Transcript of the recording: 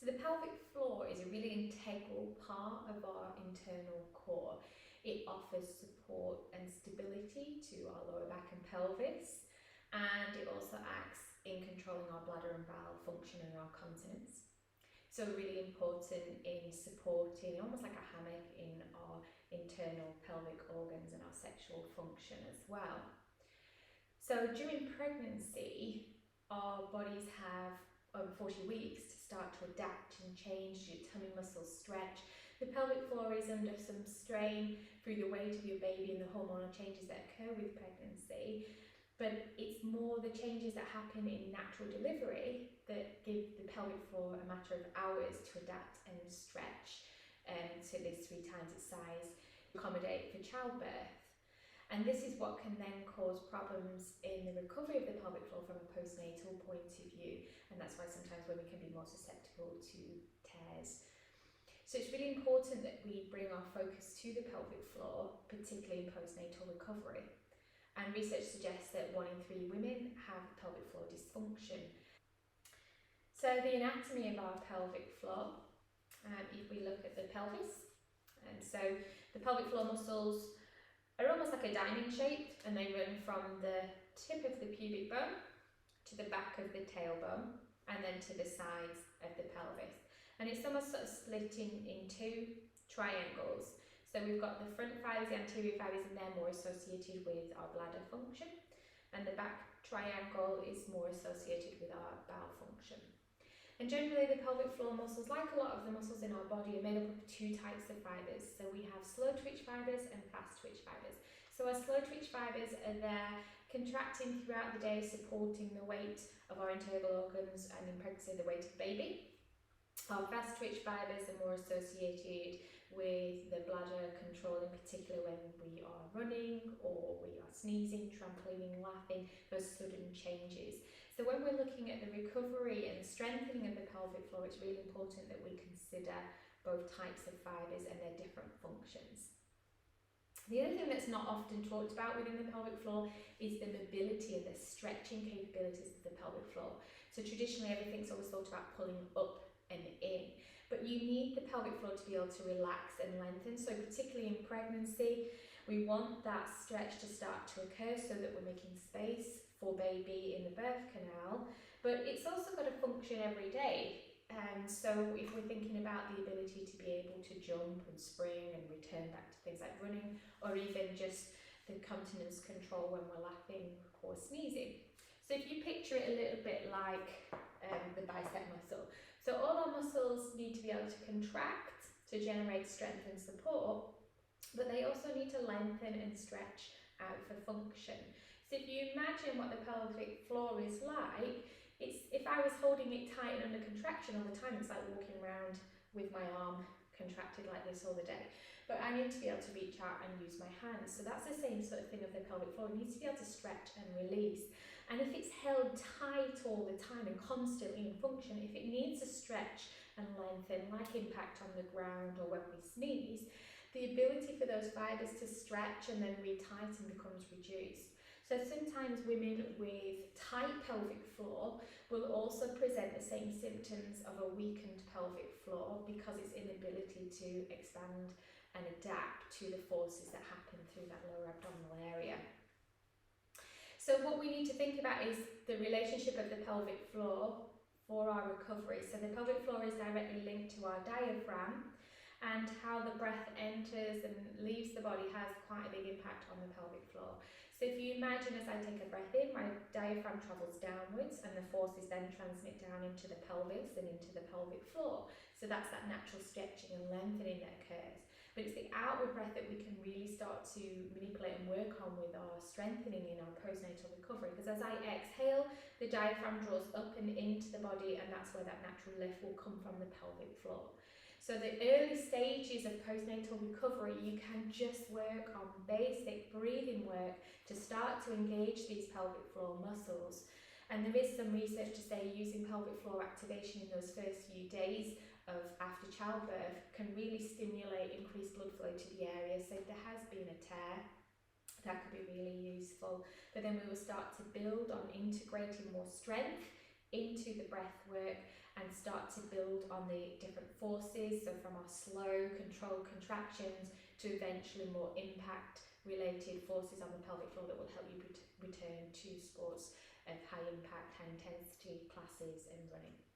So the pelvic floor is a really integral part of our internal core. It offers support and stability to our lower back and pelvis, and it also acts in controlling our bladder and bowel function and our continence. So really important in supporting, almost like a hammock, in our internal pelvic organs and our sexual function as well. So during pregnancy, our bodies have over 40 weeks to start to adapt and change. Your tummy muscles stretch. The pelvic floor is under some strain through the weight of your baby and the hormonal changes that occur with pregnancy. But it's more the changes that happen in natural delivery that give the pelvic floor a matter of hours to adapt and stretch to at least 3 times its size to accommodate for childbirth. And this is what can then cause problems in the recovery of the pelvic floor from a postnatal point of view. And that's why sometimes women can be more susceptible to tears. So it's really important that we bring our focus to the pelvic floor, particularly in postnatal recovery. And research suggests that 1 in 3 women have pelvic floor dysfunction. So the anatomy of our pelvic floor, if we look at the pelvis, and so the pelvic floor muscles are almost like a diamond shape, and they run from the tip of the pubic bone to the back of the tailbone and then to the sides of the pelvis. And it's almost sort of splitting in 2 triangles. So we've got the front fibers, the anterior fibers, and they're more associated with our bladder function. And the back triangle is more associated with our bowel function. And generally the pelvic floor muscles, like a lot of the muscles in our body, are made up of 2 types of fibers. So we have slow twitch fibers and fast twitch fibers. So our slow twitch fibers are there contracting throughout the day, supporting the weight of our internal organs and in pregnancy the weight of the baby. Our fast twitch fibers are more associated with the bladder control, in particular when we are running or we are sneezing, trampolining, laughing, those sudden changes. So when we're looking at the recovery and strengthening of the pelvic floor, it's really important that we consider both types of fibers and their different functions. The other thing that's not often talked about within the pelvic floor is the mobility and the stretching capabilities of the pelvic floor. So traditionally everything's always thought about pulling up and in, but you need the pelvic floor to be able to relax and lengthen. So particularly in pregnancy, we want that stretch to start to occur so that we're making space for baby in the birth canal, but it's also got to function every day. And so if we're thinking about the ability to be able to jump and spring and return back to things like running, or even just the continence control when we're laughing or sneezing. So if you picture it a little bit like the bicep muscle. So all our muscles need to be able to contract to generate strength and support, but they also need to lengthen and stretch out for function. So if you imagine what the pelvic floor is like, if I was holding it tight and under contraction all the time, it's like walking around with my arm contracted like this all the day. But I need to be able to reach out and use my hands. So that's the same sort of thing of the pelvic floor. It needs to be able to stretch and release. And if it's held tight all the time and constantly in function, if it needs to stretch and lengthen, like impact on the ground or when we sneeze, the ability for those fibers to stretch and then retighten becomes reduced. So sometimes women with tight pelvic floor will also present the same symptoms of a weakened pelvic floor because its inability to expand and adapt to the forces that happen through that lower abdominal area. So what we need to think about is the relationship of the pelvic floor for our recovery. So the pelvic floor is directly linked to our diaphragm, and how the breath enters and leaves the body has quite a big impact on the pelvic floor. So if you imagine as I take a breath in, my diaphragm travels downwards and the forces then transmit down into the pelvis and into the pelvic floor. So that's that natural stretching and lengthening that occurs. But it's the outward breath that we can really start to manipulate and work on with our strengthening in our postnatal recovery. Because as I exhale, the diaphragm draws up and into the body, and that's where that natural lift will come from the pelvic floor. So the early stages of postnatal recovery, you can just work on basic breathing work to start to engage these pelvic floor muscles. And there is some research to say using pelvic floor activation in those first few days of after childbirth can really stimulate increased blood flow to the area. So if there has been a tear, that could be really useful. But then we will start to build on integrating more strength into the breath work and start to build on the different forces, so from our slow controlled contractions to eventually more impact related forces on the pelvic floor that will help you return to sports of high impact, high intensity classes and running.